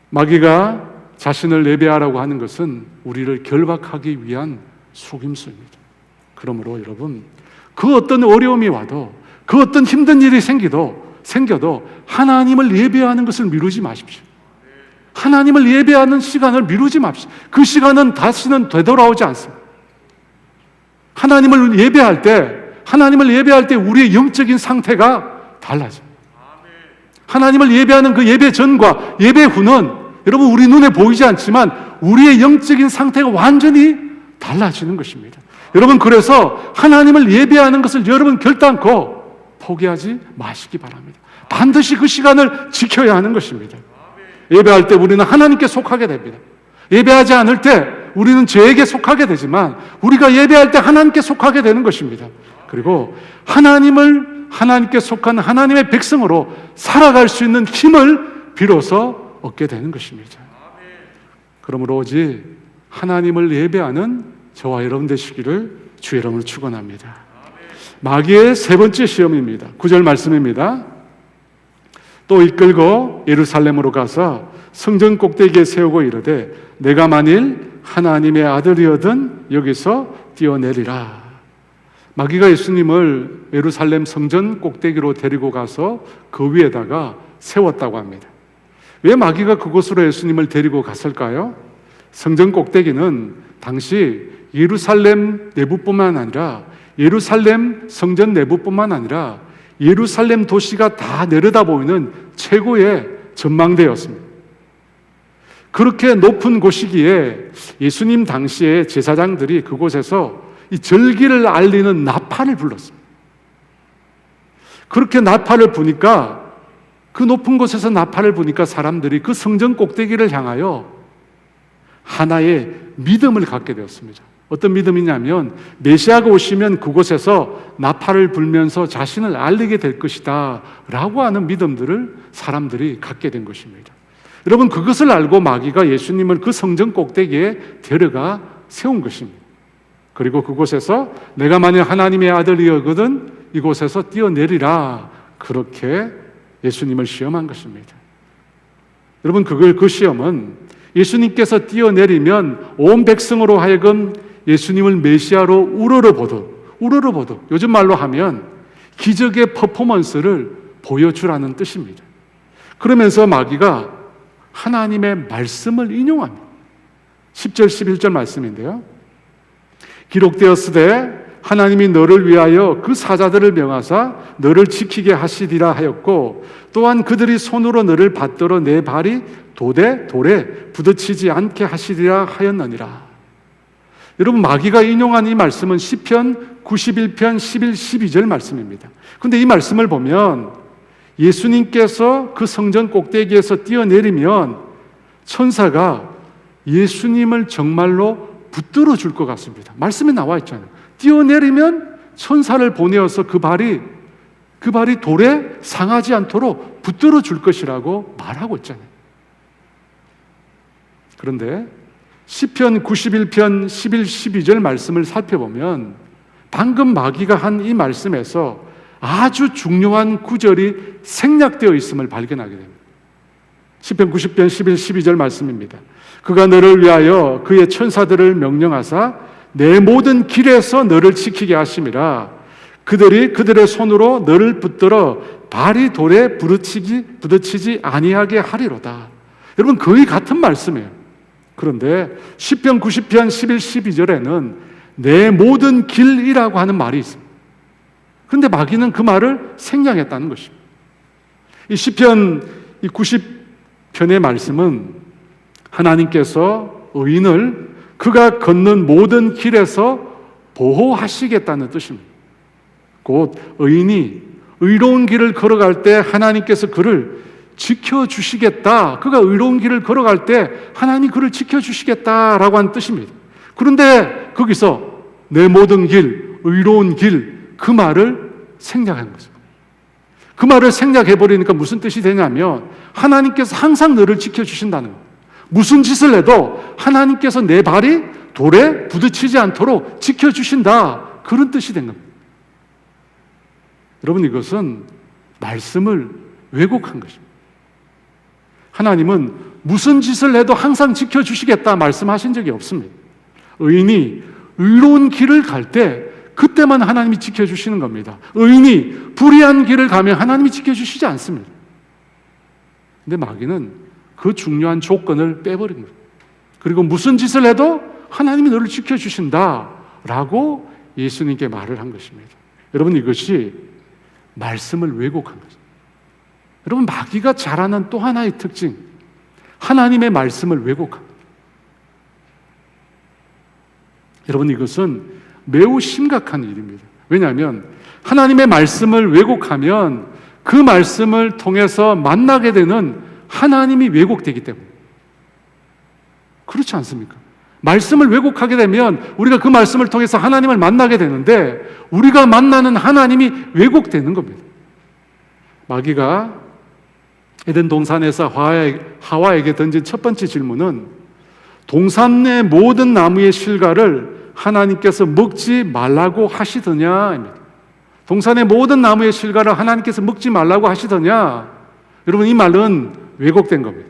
마귀가 자신을 예배하라고 하는 것은 우리를 결박하기 위한 속임수입니다. 그러므로 여러분, 그 어떤 어려움이 와도, 그 어떤 힘든 일이 생겨도 하나님을 예배하는 것을 미루지 마십시오. 하나님을 예배하는 시간을 미루지 마십시오. 그 시간은 다시는 되돌아오지 않습니다. 하나님을 예배할 때 우리의 영적인 상태가 달라져요. 하나님을 예배하는 그 예배 전과 예배 후는 여러분, 우리 눈에 보이지 않지만 우리의 영적인 상태가 완전히 달라지는 것입니다. 여러분, 그래서 하나님을 예배하는 것을 여러분 결단코 포기하지 마시기 바랍니다. 반드시 그 시간을 지켜야 하는 것입니다. 예배할 때 우리는 하나님께 속하게 됩니다. 예배하지 않을 때 우리는 죄에게 속하게 되지만 우리가 예배할 때 하나님께 속하게 되는 것입니다. 그리고 하나님께 속한 하나님의 백성으로 살아갈 수 있는 힘을 비로소 얻게 되는 것입니다. 그러므로 오직 하나님을 예배하는 저와 여러분 되시기를 주의 이름으로 축원합니다. 마귀의 세 번째 시험입니다. 9절 말씀입니다. 또 이끌고 예루살렘으로 가서 성전 꼭대기에 세우고 이르되 내가 만일 하나님의 아들이거든 여기서 뛰어내리라. 마귀가 예수님을 예루살렘 성전 꼭대기로 데리고 가서 그 위에다가 세웠다고 합니다. 왜 마귀가 그곳으로 예수님을 데리고 갔을까요? 성전 꼭대기는 당시 예루살렘 내부뿐만 아니라 예루살렘 성전 내부뿐만 아니라 예루살렘 도시가 다 내려다 보이는 최고의 전망대였습니다. 그렇게 높은 곳이기에 예수님 당시에 제사장들이 그곳에서 이 절기를 알리는 나팔을 불렀습니다. 그렇게 나팔을 부니까, 그 높은 곳에서 나팔을 부니까 사람들이 그 성전 꼭대기를 향하여 하나의 믿음을 갖게 되었습니다. 어떤 믿음이냐면 메시아가 오시면 그곳에서 나팔을 불면서 자신을 알리게 될 것이다 라고 하는 믿음들을 사람들이 갖게 된 것입니다. 여러분, 그것을 알고 마귀가 예수님을 그 성전 꼭대기에 데려가 세운 것입니다. 그리고 그곳에서 내가 만약 하나님의 아들이거든 이곳에서 뛰어내리라, 그렇게 예수님을 시험한 것입니다. 여러분, 그 시험은 예수님께서 뛰어내리면 온 백성으로 하여금 예수님을 메시아로 우러러보듯 요즘 말로 하면 기적의 퍼포먼스를 보여주라는 뜻입니다. 그러면서 마귀가 하나님의 말씀을 인용합니다. 10절 11절 말씀인데요. 기록되었으되 하나님이 너를 위하여 그 사자들을 명하사 너를 지키게 하시리라 하였고 또한 그들이 손으로 너를 받들어 내 발이 돌에 부딪히지 않게 하시리라 하였느니라. 여러분, 마귀가 인용한 이 말씀은 시편 91편 11, 12절 말씀입니다. 그런데 이 말씀을 보면 예수님께서 그 성전 꼭대기에서 뛰어내리면 천사가 예수님을 정말로 붙들어 줄 것 같습니다. 말씀에 나와 있잖아요. 뛰어내리면 천사를 보내어서 그 발이 돌에 상하지 않도록 붙들어 줄 것이라고 말하고 있잖아요. 그런데 시편 91편 11, 12절 말씀을 살펴보면 방금 마귀가 한 이 말씀에서 아주 중요한 구절이 생략되어 있음을 발견하게 됩니다. 시편 90편 11, 12절 말씀입니다. 그가 너를 위하여 그의 천사들을 명령하사 내 모든 길에서 너를 지키게 하심이라. 그들이 그들의 손으로 너를 붙들어 발이 돌에 부딪히지 아니하게 하리로다. 여러분, 거의 같은 말씀이에요. 그런데 시편 90편 11, 12절에는 내 모든 길이라고 하는 말이 있습니다. 그런데 마귀는 그 말을 생략했다는 것입니다. 이 시편 90편의 말씀은 하나님께서 의인을 그가 걷는 모든 길에서 보호하시겠다는 뜻입니다. 곧 의인이 의로운 길을 걸어갈 때 하나님께서 그를 지켜주시겠다. 그가 의로운 길을 걸어갈 때 하나님이 그를 지켜주시겠다라고 하는 뜻입니다. 그런데 거기서 내 모든 길, 의로운 길, 그 말을 생략한 거죠. 그 말을 생략해버리니까 무슨 뜻이 되냐면 하나님께서 항상 너를 지켜주신다는 거예요. 무슨 짓을 해도 하나님께서 내 발이 돌에 부딪히지 않도록 지켜주신다. 그런 뜻이 된 겁니다. 여러분, 이것은 말씀을 왜곡한 것입니다. 하나님은 무슨 짓을 해도 항상 지켜주시겠다 말씀하신 적이 없습니다. 의인이 의로운 길을 갈 때 그때만 하나님이 지켜주시는 겁니다. 의인이 불의한 길을 가면 하나님이 지켜주시지 않습니다. 근데 마귀는 그 중요한 조건을 빼버린 거예요. 그리고 무슨 짓을 해도 하나님이 너를 지켜주신다라고 예수님께 말을 한 것입니다. 여러분, 이것이 말씀을 왜곡한 거죠. 여러분, 마귀가 잘하는 또 하나의 특징, 하나님의 말씀을 왜곡합니다. 여러분, 이것은 매우 심각한 일입니다. 왜냐하면 하나님의 말씀을 왜곡하면 그 말씀을 통해서 만나게 되는 하나님이 왜곡되기 때문에. 그렇지 않습니까? 말씀을 왜곡하게 되면 우리가 그 말씀을 통해서 하나님을 만나게 되는데 우리가 만나는 하나님이 왜곡되는 겁니다. 마귀가 에덴 동산에서 하와에게 던진 첫 번째 질문은 동산 내 모든 나무의 실과를 하나님께서 먹지 말라고 하시더냐? 동산의 모든 나무의 실과를 하나님께서 먹지 말라고 하시더냐? 여러분, 이 말은 왜곡된 겁니다.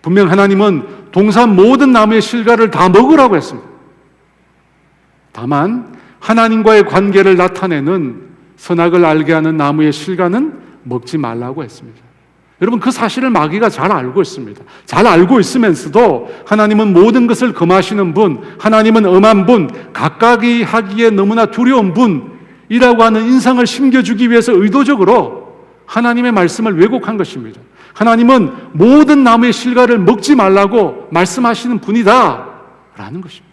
분명 하나님은 동산 모든 나무의 실과를 다 먹으라고 했습니다. 다만 하나님과의 관계를 나타내는 선악을 알게 하는 나무의 실과는 먹지 말라고 했습니다. 여러분, 그 사실을 마귀가 잘 알고 있습니다. 잘 알고 있으면서도 하나님은 모든 것을 금하시는 분, 하나님은 엄한 분, 가까이 하기에 너무나 두려운 분이라고 하는 인상을 심겨주기 위해서 의도적으로 하나님의 말씀을 왜곡한 것입니다. 하나님은 모든 나무의 실과를 먹지 말라고 말씀하시는 분이다 라는 것입니다.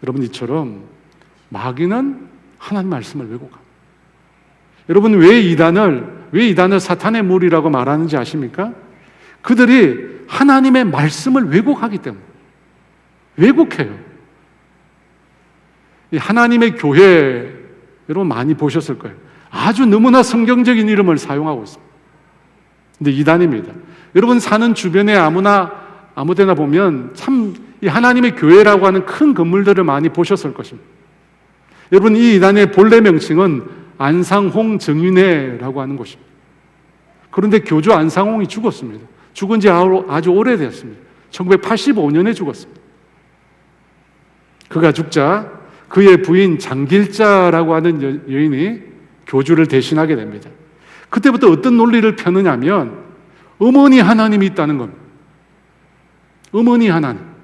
여러분, 이처럼 마귀는 하나님 말씀을 왜곡합니다. 여러분, 왜 이단을 사탄의 무리라고 말하는지 아십니까? 그들이 하나님의 말씀을 왜곡하기 때문에. 왜곡해요. 이 하나님의 교회, 여러분 많이 보셨을 거예요. 아주 너무나 성경적인 이름을 사용하고 있습니다. 근데 이단입니다. 여러분 사는 주변에 아무데나 보면 참 이 하나님의 교회라고 하는 큰 건물들을 많이 보셨을 것입니다. 여러분, 이 이단의 본래 명칭은 안상홍 정윤회라고 하는 곳입니다. 그런데 교주 안상홍이 죽었습니다. 죽은 지 아주 오래되었습니다. 1985년에 죽었습니다. 그가 죽자 그의 부인 장길자라고 하는 여인이 교주를 대신하게 됩니다. 그때부터 어떤 논리를 펴느냐면 어머니 하나님이 있다는 겁니다. 어머니 하나님.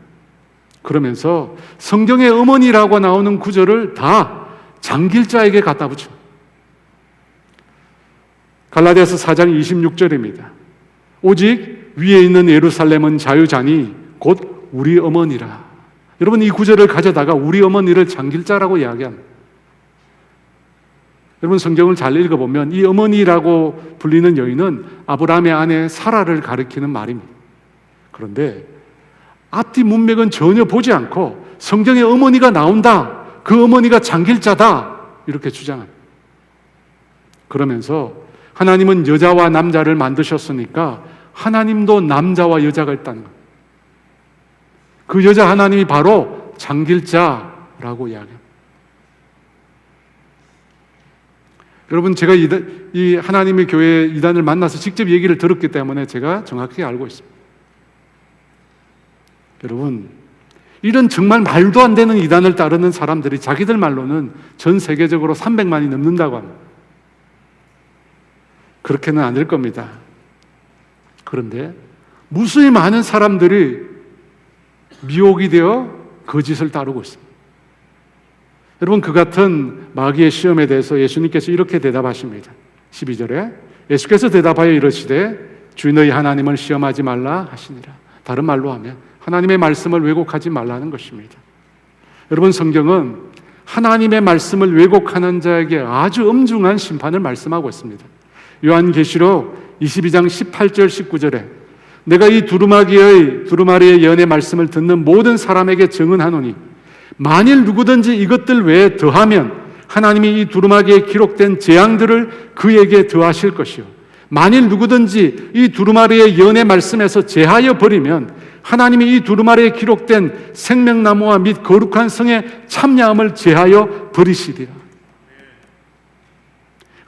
그러면서 성경의 어머니라고 나오는 구절을 다 장길자에게 갖다 붙입니다. 갈라디아서 4장 26절입니다. 오직 위에 있는 예루살렘은 자유자니 곧 우리 어머니라. 여러분, 이 구절을 가져다가 우리 어머니를 장길자라고 이야기합니다. 여러분 성경을 잘 읽어보면 이 어머니라고 불리는 여인은 아브라함의 아내 사라를 가리키는 말입니다. 그런데 앞뒤 문맥은 전혀 보지 않고 성경에 어머니가 나온다, 그 어머니가 장길자다 이렇게 주장합니다. 그러면서 하나님은 여자와 남자를 만드셨으니까 하나님도 남자와 여자가 있다는 거예요. 그 여자 하나님이 바로 장길자라고 이야기합니다. 여러분, 제가 이 하나님의 교회 이단을 만나서 직접 얘기를 들었기 때문에 제가 정확히 알고 있습니다. 여러분, 이런 정말 말도 안 되는 이단을 따르는 사람들이 자기들 말로는 전 세계적으로 300만이 넘는다고 합니다. 그렇게는 안 될 겁니다. 그런데 무수히 많은 사람들이 미혹이 되어 거짓을 따르고 있습니다. 여러분, 그 같은 마귀의 시험에 대해서 예수님께서 이렇게 대답하십니다. 12절에 예수께서 대답하여 이르시되 주 너희 하나님을 시험하지 말라 하시니라. 다른 말로 하면 하나님의 말씀을 왜곡하지 말라는 것입니다. 여러분, 성경은 하나님의 말씀을 왜곡하는 자에게 아주 엄중한 심판을 말씀하고 있습니다. 요한계시록 22장 18절 19절에 내가 이 두루마리의 예언의 말씀을 듣는 모든 사람에게 증언하노니 만일 누구든지 이것들 외에 더하면 하나님이 이 두루마리에 기록된 재앙들을 그에게 더하실 것이요 만일 누구든지 이 두루마리의 예언의 말씀에서 제하여 버리면 하나님이 이 두루마리에 기록된 생명나무와 및 거룩한 성의 참야함을 제하여 버리시리라.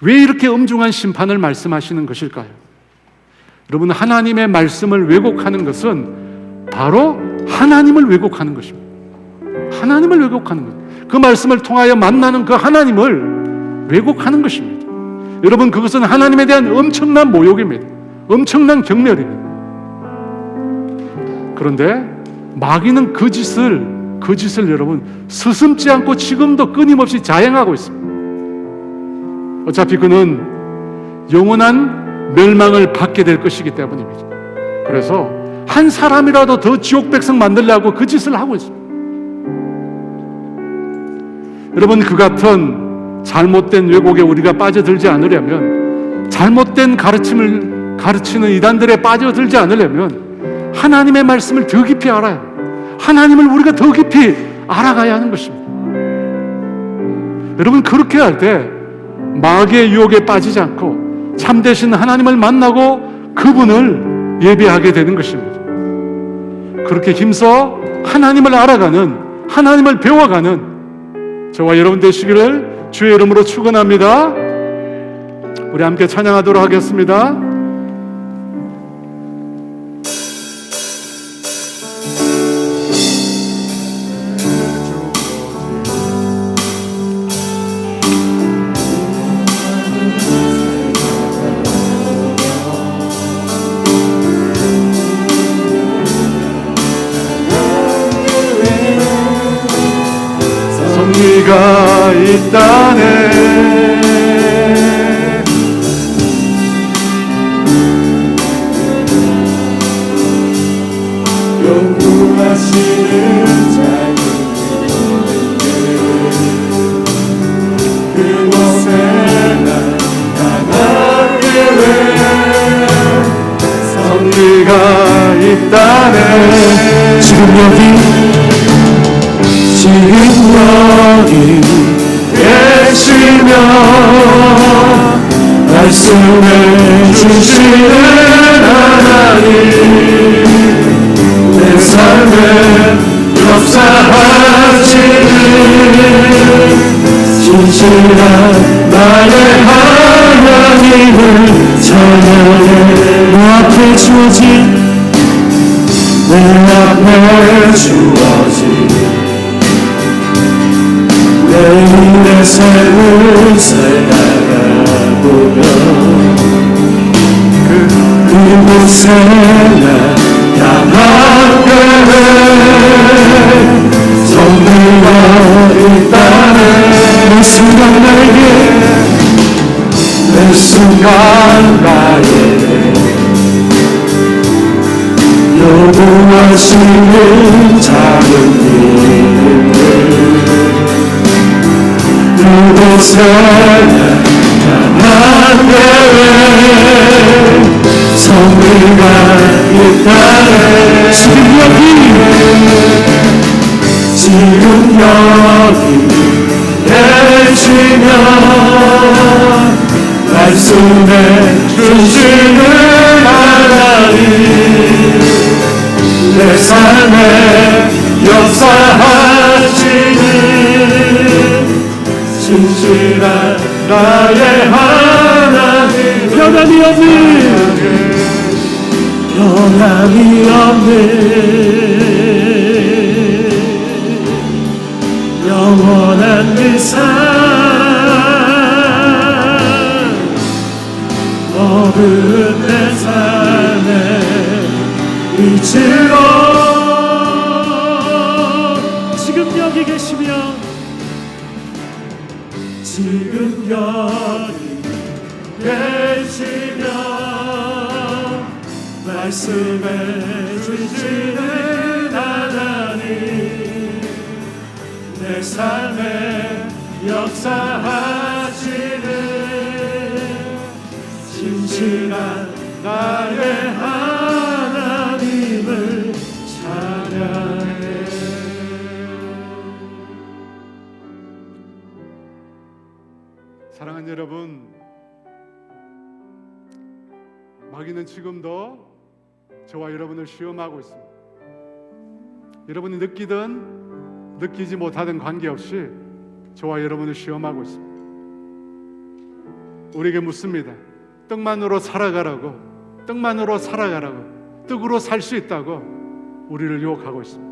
왜 이렇게 엄중한 심판을 말씀하시는 것일까요? 여러분, 하나님의 말씀을 왜곡하는 것은 바로 하나님을 왜곡하는 것입니다. 하나님을 왜곡하는 것. 그 말씀을 통하여 만나는 그 하나님을 왜곡하는 것입니다. 여러분, 그것은 하나님에 대한 엄청난 모욕입니다. 엄청난 경멸입니다. 그런데 마귀는 그 짓을 여러분 서슴지 않고 지금도 끊임없이 자행하고 있습니다. 어차피 그는 영원한 멸망을 받게 될 것이기 때문입니다. 그래서 한 사람이라도 더 지옥 백성 만들려고 그 짓을 하고 있습니다. 여러분, 그 같은 잘못된 왜곡에 우리가 빠져들지 않으려면, 잘못된 가르침을 가르치는 이단들에 빠져들지 않으려면 하나님의 말씀을 더 깊이 알아야 해요. 하나님을 우리가 더 깊이 알아가야 하는 것입니다. 여러분, 그렇게 할 때 마귀의 유혹에 빠지지 않고 참되신 하나님을 만나고 그분을 예배하게 되는 것입니다. 그렇게 힘써 하나님을 알아가는, 하나님을 배워가는 저와 여러분 되시기를 주의 이름으로 축원합니다. 우리 함께 찬양하도록 하겠습니다. 섭리가 있다네. 연구하시는 작은 그곳에 난 강한 계획 섭리가 있다네. 지금 여기 계시며 말씀해 주시는 하나님, 내 삶에 역사하시는 진실한 나의 하나님을 찬양해. 내 앞에 주어진 내 삶을 살다가보면 그곳에 난 향한 계획 섭리가 있다네. 매 순간 나에게 요구하시는 작은 일들 그곳에 나타난 대회 성리가 있다네. 지금 여기 계시면 말씀에 주시는 하나님 내 삶에 역사하시는 진실한 나의 하나님 변함이 없는 영원한 그 삶 모든 내 삶에 빛으로 지금 여기 계시면 말씀해 주시는 하나님 내 삶에 역사하시는 진실한 나의 하나님을 찬양해. 사랑하는 여러분, 마귀는 지금도 저와 여러분을 시험하고 있습니다. 여러분이 느끼든 느끼지 못하든 관계없이 저와 여러분을 시험하고 있습니다. 우리에게 묻습니다. 떡만으로 살아가라고, 떡만으로 살아가라고, 떡으로 살 수 있다고 우리를 유혹하고 있습니다.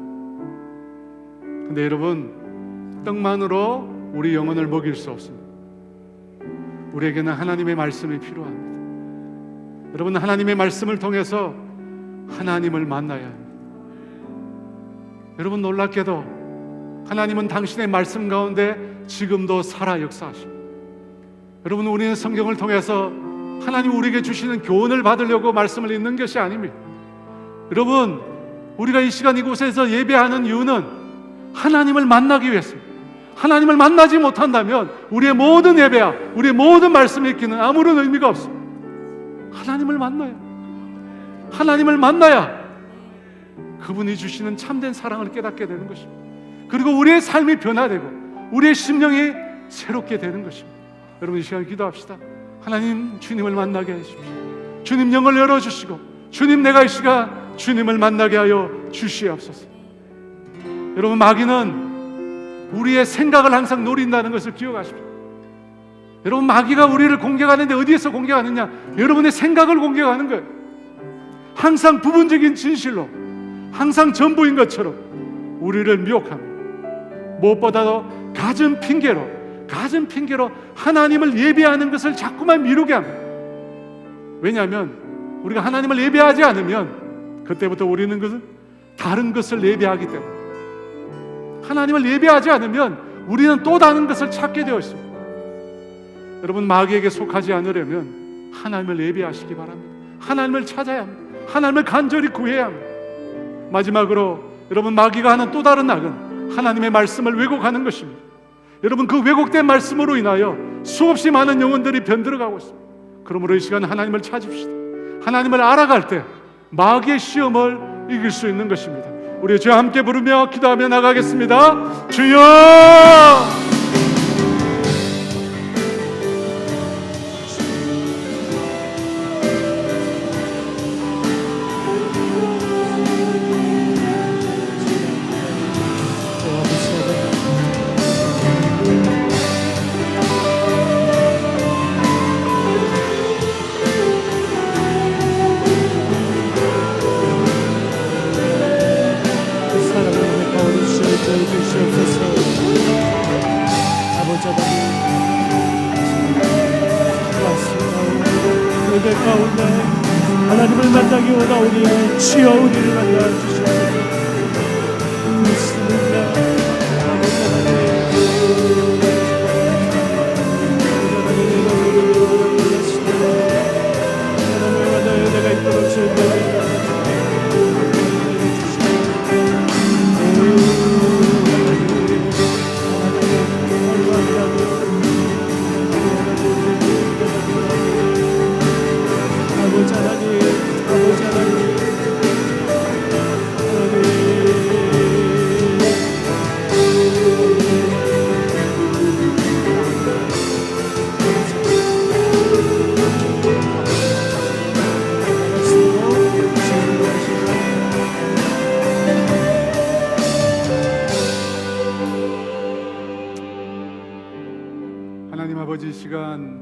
근데 여러분, 떡만으로 우리 영혼을 먹일 수 없습니다. 우리에게는 하나님의 말씀이 필요합니다. 여러분, 하나님의 말씀을 통해서 하나님을 만나야 합니다. 여러분, 놀랍게도 하나님은 당신의 말씀 가운데 지금도 살아 역사하십니다. 여러분, 우리는 성경을 통해서 하나님 우리에게 주시는 교훈을 받으려고 말씀을 읽는 것이 아닙니다. 여러분, 우리가 이 시간 이곳에서 예배하는 이유는 하나님을 만나기 위해서입니다. 하나님을 만나지 못한다면 우리의 모든 예배야, 우리의 모든 말씀 읽기는 아무런 의미가 없습니다. 하나님을 만나야 그분이 주시는 참된 사랑을 깨닫게 되는 것입니다. 그리고 우리의 삶이 변화되고 우리의 심령이 새롭게 되는 것입니다. 여러분, 이 시간 기도합시다. 하나님, 주님을 만나게 해주십시오. 주님, 영을 열어주시고 주님, 내가 이 시간 주님을 만나게 하여 주시옵소서. 여러분, 마귀는 우리의 생각을 항상 노린다는 것을 기억하십시오. 여러분, 마귀가 우리를 공격하는데 어디에서 공격하느냐? 여러분의 생각을 공격하는 거예요. 항상 부분적인 진실로, 항상 전부인 것처럼 우리를 미혹합니다. 무엇보다도 갖은 핑계로 하나님을 예배하는 것을 자꾸만 미루게 합니다. 왜냐하면 우리가 하나님을 예배하지 않으면 그때부터 우리는 것은 다른 것을 예배하기 때문에, 하나님을 예배하지 않으면 우리는 또 다른 것을 찾게 되어 있습니다. 여러분, 마귀에게 속하지 않으려면 하나님을 예배하시기 바랍니다. 하나님을 찾아야 합니다. 하나님을 간절히 구해야 합니다. 마지막으로, 여러분, 마귀가 하는 또 다른 악은 하나님의 말씀을 왜곡하는 것입니다. 여러분, 그 왜곡된 말씀으로 인하여 수없이 많은 영혼들이 변들어가고 있습니다. 그러므로 이 시간 하나님을 찾읍시다. 하나님을 알아갈 때 마귀의 시험을 이길 수 있는 것입니다. 우리 주여 함께 부르며 기도하며 나가겠습니다. 주여! 예배 가운데 하나님을 만나기 원하오니 주여 우리를 만나 주시옵소서. 믿습니다. 하나님을 만나요. 내가 있도록 주옵소서. 시간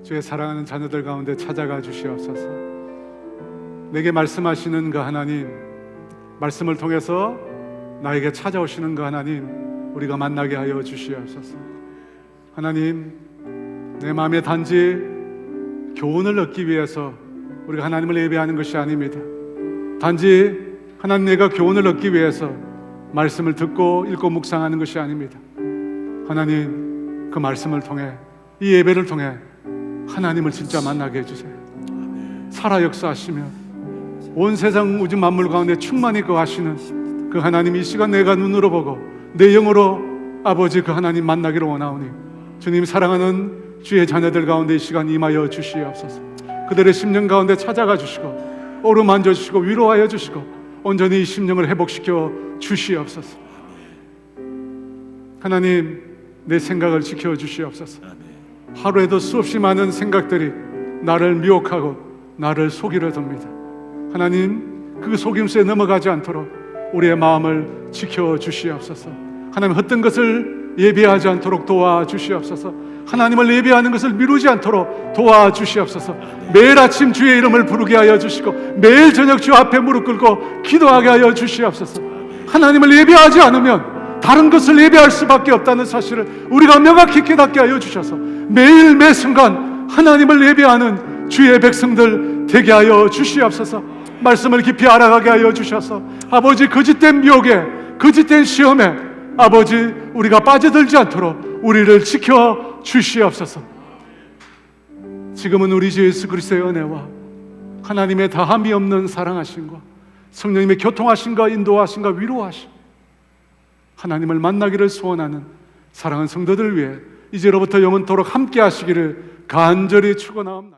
주의 사랑하는 자녀들 가운데 찾아가 주시옵소서. 내게 말씀하시는 그 하나님, 말씀을 통해서 나에게 찾아오시는 그 하나님, 우리가 만나게 하여 주시옵소서. 하나님, 내 마음에 단지 교훈을 얻기 위해서 우리가 하나님을 예배하는 것이 아닙니다. 단지 하나님, 내가 교훈을 얻기 위해서 말씀을 듣고 읽고 묵상하는 것이 아닙니다. 하나님, 그 말씀을 통해, 이 예배를 통해 하나님을 진짜 만나게 해주세요. 살아 역사하시며 온 세상 우주 만물 가운데 충만히 거하시는 그 하나님, 이 시간 내가 눈으로 보고 내 영으로 아버지 그 하나님 만나기를 원하오니 주님, 사랑하는 주의 자녀들 가운데 이 시간 임하여 주시옵소서. 그들의 심령 가운데 찾아가 주시고 어루만져 주시고 위로하여 주시고 온전히 이 심령을 회복시켜 주시옵소서. 하나님, 내 생각을 지켜 주시옵소서. 하루에도 수없이 많은 생각들이 나를 미혹하고 나를 속이려 듭니다. 하나님, 그 속임수에 넘어가지 않도록 우리의 마음을 지켜 주시옵소서. 하나님, 헛된 것을 예배하지 않도록 도와주시옵소서. 하나님을 예배하는 것을 미루지 않도록 도와주시옵소서. 매일 아침 주의 이름을 부르게 하여 주시고 매일 저녁 주 앞에 무릎 꿇고 기도하게 하여 주시옵소서. 하나님을 예배하지 않으면 다른 것을 예배할 수밖에 없다는 사실을 우리가 명확히 깨닫게 하여 주셔서 매일 매 순간 하나님을 예배하는 주의 백성들 되게 하여 주시옵소서. 말씀을 깊이 알아가게 하여 주셔서 아버지, 거짓된 미혹에, 거짓된 시험에 아버지, 우리가 빠져들지 않도록 우리를 지켜 주시옵소서. 지금은 우리 주 예수 그리스도의 은혜와 하나님의 다함이 없는 사랑하심과 성령님의 교통하심과 인도하심과 위로하심, 하나님을 만나기를 소원하는 사랑하는 성도들 위해 이제로부터 영원토록 함께 하시기를 간절히 축원하옵나이다.